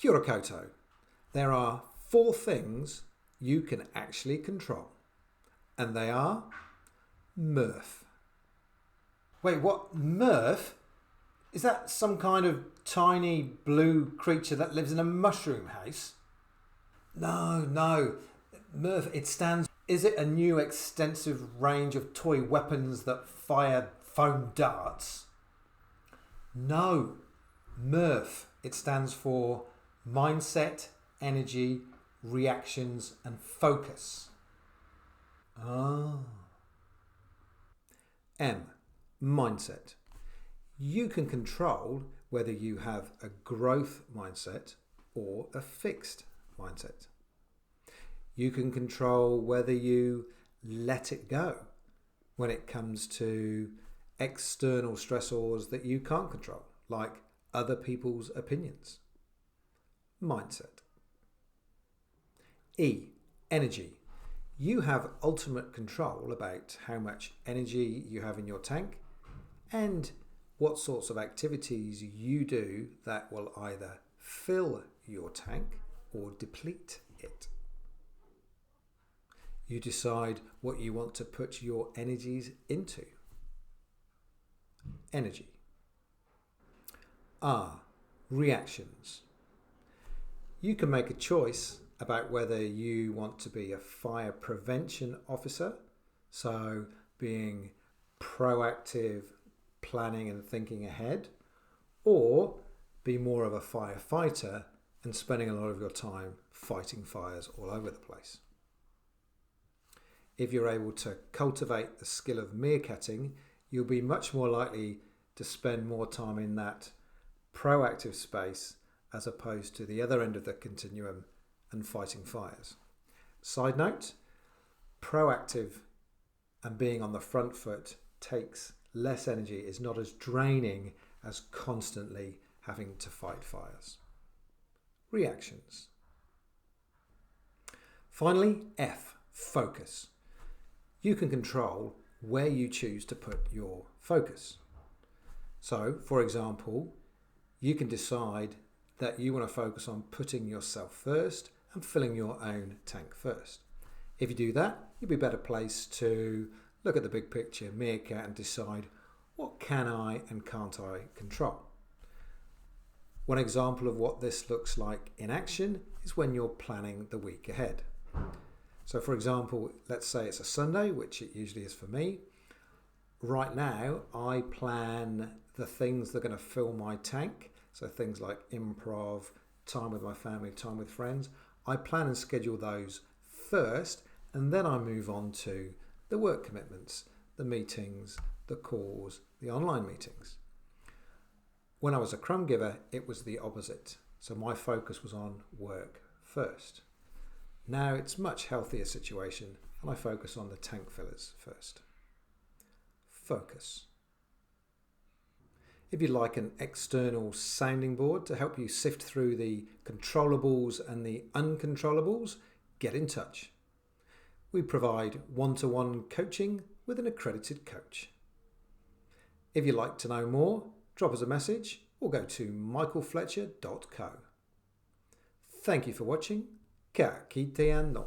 Purakoto. There are 4 things you can actually control, and they are mirth. Wait, what? Mirth? Is that some kind of tiny blue creature that lives in a mushroom house? No. Mirth, it stands... Is it a new extensive range of toy weapons that fire foam darts? No. Mirth, it stands for mindset, energy, reactions and focus. M. Mindset. You can control whether you have a growth mindset or a fixed mindset. You can control whether you let it go when it comes to external stressors that you can't control, like other people's opinions. Mindset. E. Energy. You have ultimate control about how much energy you have in your tank and what sorts of activities you do that will either fill your tank or deplete it. You decide what you want to put your energies into. Energy. R. Reactions. You can make a choice about whether you want to be a fire prevention officer, so being proactive, planning and thinking ahead, or be more of a firefighter and spending a lot of your time fighting fires all over the place. If you're able to cultivate the skill of meerkatting, you'll be much more likely to spend more time in that proactive space as opposed to the other end of the continuum and fighting fires. Side note, proactive and being on the front foot takes less energy, is not as draining as constantly having to fight fires. Reactions. Finally, F. Focus. You can control where you choose to put your focus. So, for example, you can decide that you want to focus on putting yourself first and filling your own tank first. If you do that, you'll be better placed to look at the big picture, meerkat, and decide what can I and can't I control. One example of what this looks like in action is when you're planning the week ahead. So for example, let's say it's a Sunday, which it usually is for me. Right now, I plan the things that are going to fill my tank. So things like improv, time with my family, time with friends. I plan and schedule those first, and then I move on to the work commitments, the meetings, the calls, the online meetings. When I was a crumb giver, it was the opposite. So my focus was on work first. Now it's a much healthier situation, and I focus on the tank fillers first. Focus. If you'd like an external sounding board to help you sift through the controllables and the uncontrollables, get in touch. We provide one-to-one coaching with an accredited coach. If you'd like to know more, drop us a message or go to michaelfletcher.co. Thank you for watching. Ka kite anō.